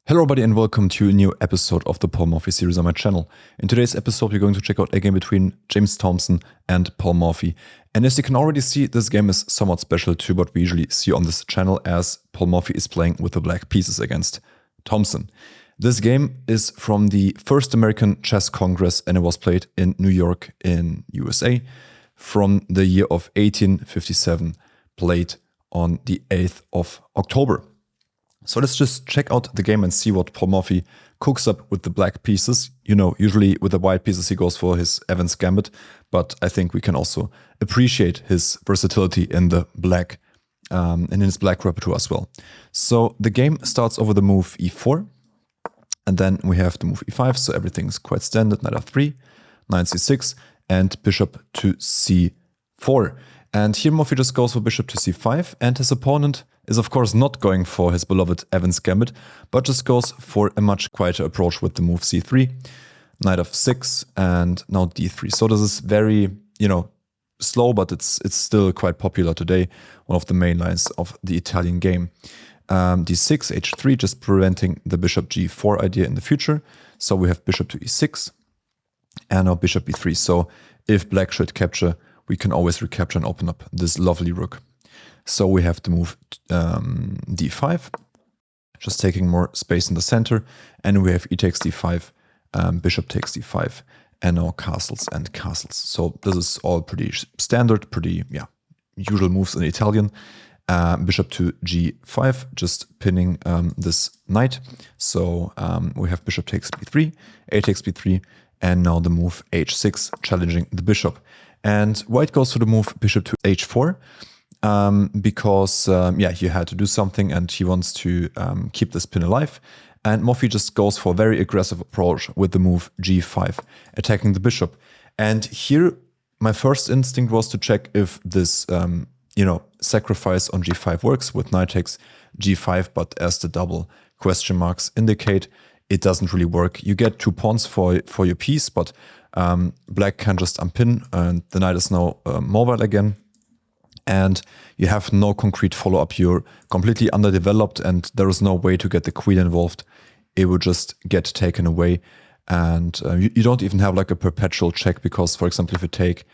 Hello everybody and welcome to a new episode of the Paul Morphy series on my channel. In today's episode we're going to check out a game between James Thompson and Paul Morphy. And as you can already see, this game is somewhat special to what we usually see on this channel, as Paul Morphy is playing with the black pieces against Thompson. This game is from the first American Chess Congress and it was played in New York in USA from the year of 1857, played on the 8th of October. So let's just check out the game and see what Paul Morphy cooks up with the black pieces. You know, usually with the white pieces he goes for his Evans Gambit, but I think we can also appreciate his versatility in the black, and in his black repertoire as well. So the game starts over the move e4, and then we have the move e5, so everything's quite standard. Knight f3, knight c6, and bishop to c4. And here Morphy just goes for bishop to c5, and his opponent is of course not going for his beloved Evans Gambit, but just goes for a much quieter approach with the move c3, knight f6, and now d3. So this is very, slow, but it's still quite popular today, one of the main lines of the Italian game. d6, h3, just preventing the bishop g4 idea in the future. So we have bishop to e6, and now bishop e3. So if black should capture, we can always recapture and open up this lovely rook. So we have to move d5, just taking more space in the center, and we have e takes d5, bishop takes d5, and now castles and castles. So this is all pretty standard, pretty usual moves in Italian. Bishop to g5, just pinning this knight. So we have bishop takes b3, a takes b3, and now the move h6, challenging the bishop. And white goes for the move bishop to h4. Because he had to do something and he wants to keep this pin alive. And Morphy just goes for a very aggressive approach with the move g5, attacking the bishop. And here, my first instinct was to check if this, sacrifice on g5 works with knight takes g5, but as the double question marks indicate, it doesn't really work. You get 2 pawns for your piece, but black can just unpin, and the knight is now mobile again. And you have no concrete follow-up. You're completely underdeveloped and there is no way to get the queen involved. It would just get taken away. And you don't even have like a perpetual check because, for example, if you take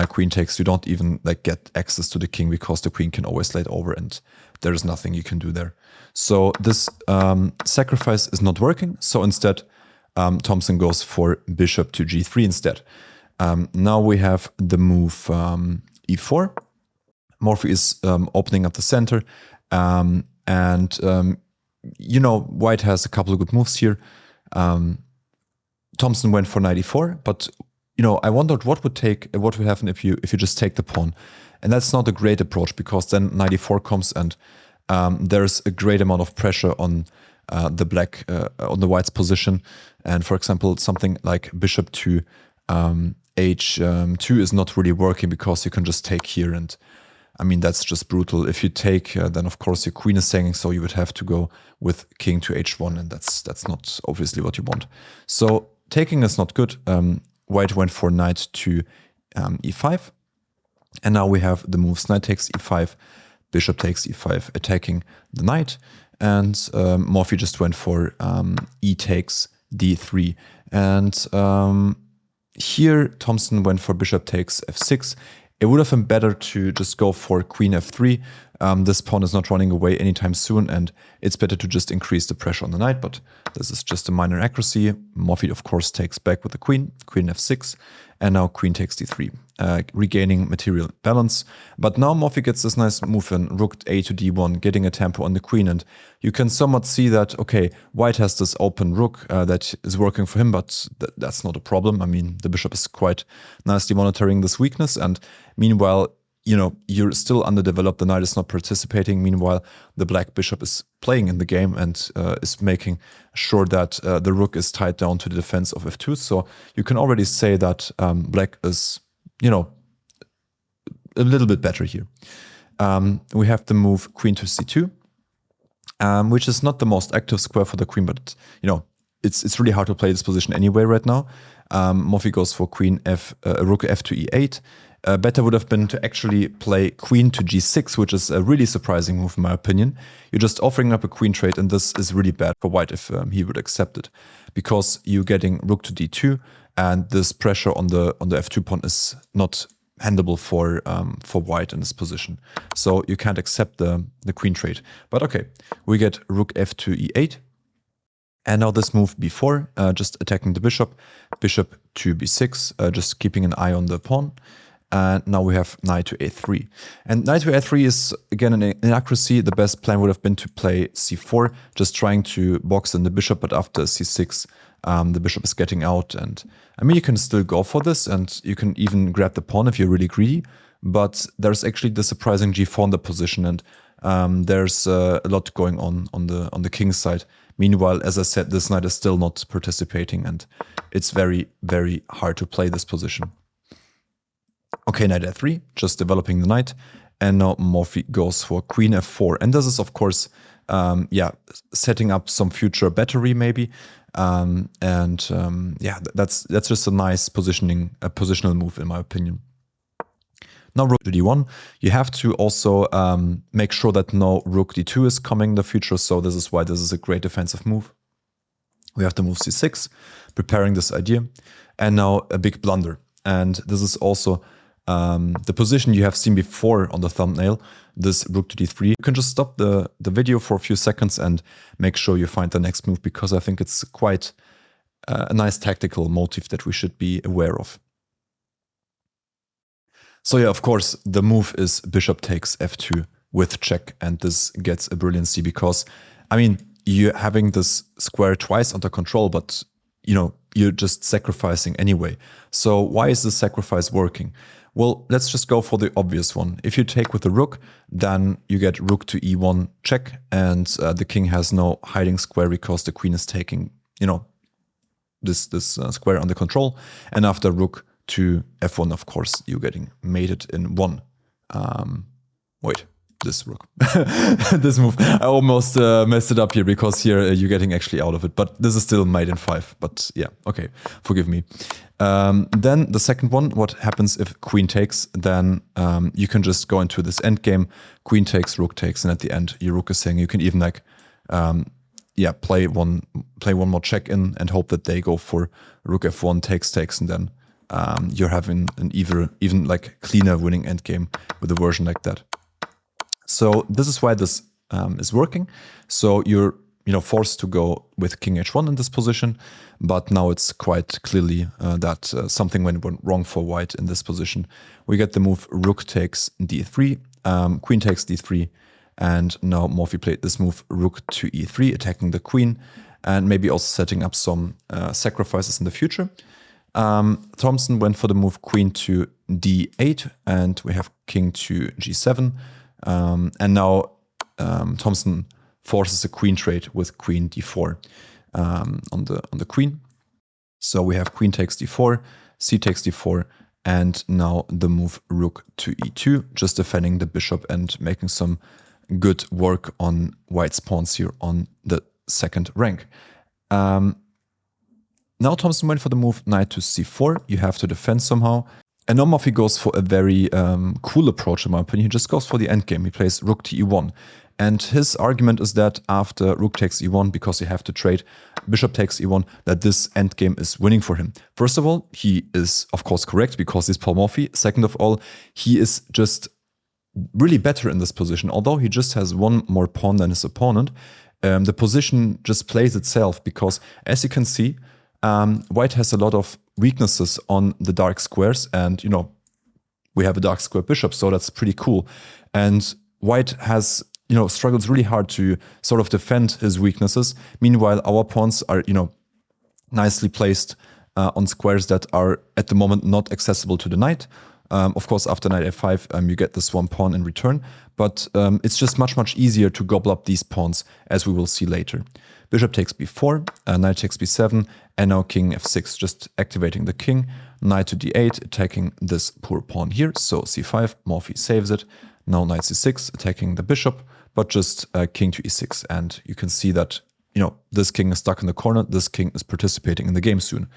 queen takes, you don't even get access to the king because the queen can always lay it over and there is nothing you can do there. So this sacrifice is not working. So instead, Thompson goes for bishop to g3 instead. Now we have the move e4. Morphy is opening up the center, and white has a couple of good moves here. Thompson went for knight e4, but I wondered what would happen if you just take the pawn, and that's not a great approach because then knight e4 comes and there's a great amount of pressure on on the white's position, and for example something like bishop to h2 is not really working because you can just take here and. I mean, that's just brutal. If you take, then of course your queen is hanging, so you would have to go with king to h1, and that's not obviously what you want. So taking is not good. White went for knight to e5, and now we have the moves knight takes e5, bishop takes e5, attacking the knight, and Morphy just went for e takes d3, and here Thompson went for bishop takes f6. It would have been better to just go for queen f3. This pawn is not running away anytime soon, and it's better to just increase the pressure on the knight, but this is just a minor accuracy. Morphy, of course, takes back with the queen f6, and now queen takes d3, regaining material balance. But now Morphy gets this nice move in rook a to d1, getting a tempo on the queen, and you can somewhat see that, okay, white has this open rook that is working for him, but that's not a problem. I mean, the bishop is quite nicely monitoring this weakness, and meanwhile, you're still underdeveloped, the knight is not participating. Meanwhile, the black bishop is playing in the game and is making sure that the rook is tied down to the defense of f2. So you can already say that black is, a little bit better here. We have the move queen to c2, which is not the most active square for the queen, but, it's really hard to play this position anyway right now. Morphy goes for rook f to e8, Better would have been to actually play queen to g6, which is a really surprising move in my opinion. You're just offering up a queen trade, and this is really bad for white if he would accept it, because you're getting rook to d2, and this pressure on the f2 pawn is not handleable for white in this position. So you can't accept the queen trade. But okay, we get rook f2 e8. And now this move b4, just attacking the bishop to b6, just keeping an eye on the pawn. And now we have knight to a3. And knight to a3 is, again, an inaccuracy. The best plan would have been to play c4, just trying to box in the bishop, but after c6, the bishop is getting out. And I mean, you can still go for this, and you can even grab the pawn if you're really greedy. But there's actually the surprising g4 in the position, and there's a lot going on the king's side. Meanwhile, as I said, this knight is still not participating, and it's very, very hard to play this position. Okay, knight f3, just developing the knight, and now Morphy goes for queen f4, and this is of course, setting up some future battery maybe, that's just a nice positional move in my opinion. Now rook to d1, you have to also make sure that no rook d2 is coming in the future, so this is why this is a great defensive move. We have to move c6, preparing this idea, and now a big blunder. And this is also the position you have seen before on the thumbnail, this rook to d3. You can just stop the video for a few seconds and make sure you find the next move, because I think it's quite a nice tactical motive that we should be aware of. So yeah, of course, the move is bishop takes f2 with check, and this gets a brilliancy because, I mean, you're having this square twice under control, but you know, you're just sacrificing anyway. So why is this sacrifice working? Well, let's just go for the obvious one. If you take with the rook, then you get rook to e1 check, and the king has no hiding square because the queen is taking, you know, this square under control. And after rook to f1, of course, you're getting mated in one. This rook. This move. I almost messed it up here because here you're getting actually out of it. But this is still mate in 5. But yeah, okay, forgive me. Then the second one, what happens if queen takes? Then you can just go into this endgame. Queen takes, rook takes, and at the end, your rook is saying you can even like, play one more check in and hope that they go for rook f1 takes, and then you're having an even like cleaner winning endgame with a version like that. So this is why this is working. So you're forced to go with king h1 in this position, but now it's quite clearly that something went wrong for white in this position. We get the move rook takes d3, queen takes d3, and now Morphy played this move rook to e3, attacking the queen, and maybe also setting up some sacrifices in the future. Thompson went for the move queen to d8, and we have king to g7. And now Thompson forces a queen trade with queen d4 on the queen. So we have queen takes d4, c takes d4, and now the move rook to e2, just defending the bishop and making some good work on white's pawns here on the second rank. Now Thompson went for the move knight to c4. You have to defend somehow. And now Morphy goes for a very cool approach, in my opinion. He just goes for the endgame. He plays rook to e1. And his argument is that after rook takes e1, because you have to trade bishop takes e1, that this endgame is winning for him. First of all, he is, of course, correct because he's Paul Morphy. Second of all, he is just really better in this position. Although he just has one more pawn than his opponent, the position just plays itself because, as you can see, white has a lot of weaknesses on the dark squares, and we have a dark square bishop, so that's pretty cool. And white has struggles really hard to sort of defend his weaknesses. Meanwhile, our pawns are nicely placed on squares that are at the moment not accessible to the knight. Of course, after knight f5, you get this one pawn in return, but it's just much easier to gobble up these pawns, as we will see later. Bishop takes b4, knight takes b7, and now king f6, just activating the king. Knight to d8, attacking this poor pawn here. So c5, Morphy saves it. Now knight c6, attacking the bishop, but just king to e6. And you can see that, this king is stuck in the corner. This king is participating in the game soon.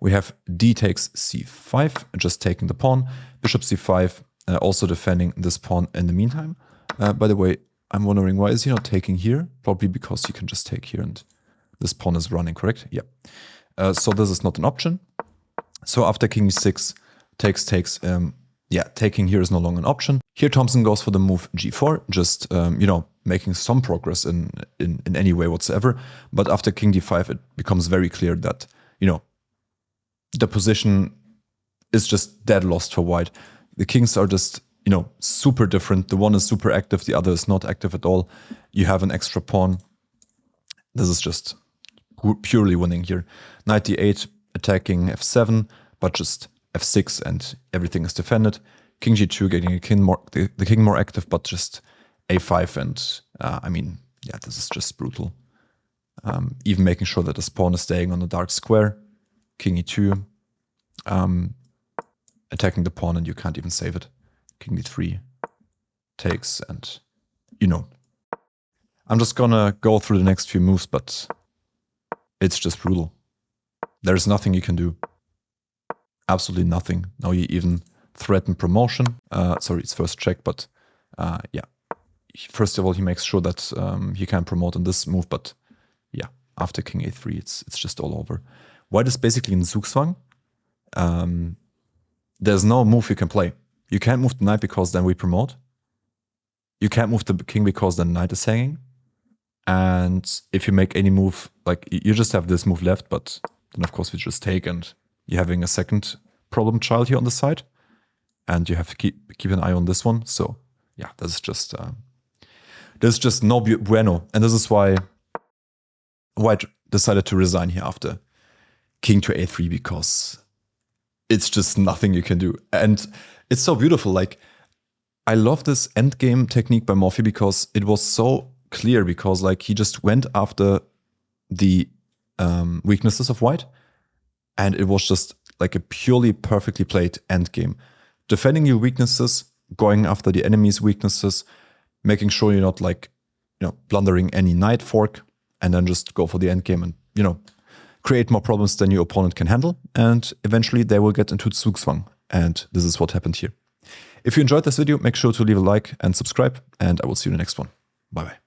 We have d takes c5, just taking the pawn, bishop c5, also defending this pawn in the meantime. By the way, I'm wondering, why is he not taking here? Probably because you can just take here and this pawn is running, correct? Yeah. So this is not an option. So after king e6, takes, taking here is no longer an option. Here Thompson goes for the move g4, just, making some progress in any way whatsoever. But after king d5, it becomes very clear that, the position is just dead lost for white. The kings are just, super different. The one is super active, the other is not active at all. You have an extra pawn. This is just purely winning here. Knight d8, attacking f7, but just f6 and everything is defended. King g2, getting the king more active, but just a5 and, this is just brutal. Even making sure that this pawn is staying on the dark square. King e2, attacking the pawn and you can't even save it. King d3 takes and, I'm just gonna go through the next few moves, but it's just brutal. There's nothing you can do. Absolutely nothing. Now you even threaten promotion. Sorry, it's first check, but yeah. First of all, he makes sure that he can promote in this move, but yeah, after king a3, it's just all over. White is basically in Zugzwang. There's no move you can play. You can't move the knight because then we promote. You can't move the king because the knight is hanging. And if you make any move, like you just have this move left, but then of course we just take and you're having a second problem child here on the side. And you have to keep an eye on this one. So yeah, there's just no bueno. And this is why White decided to resign here after king to a3, because it's just nothing you can do. And it's so beautiful. Like, I love this endgame technique by Morphy because it was so clear, because like he just went after the weaknesses of White, and it was just like a purely perfectly played endgame. Defending your weaknesses, going after the enemy's weaknesses, making sure you're not like, blundering any knight fork, and then just go for the endgame and, create more problems than your opponent can handle. And eventually they will get into Zugzwang. And this is what happened here. If you enjoyed this video, make sure to leave a like and subscribe, and I will see you in the next one. Bye bye.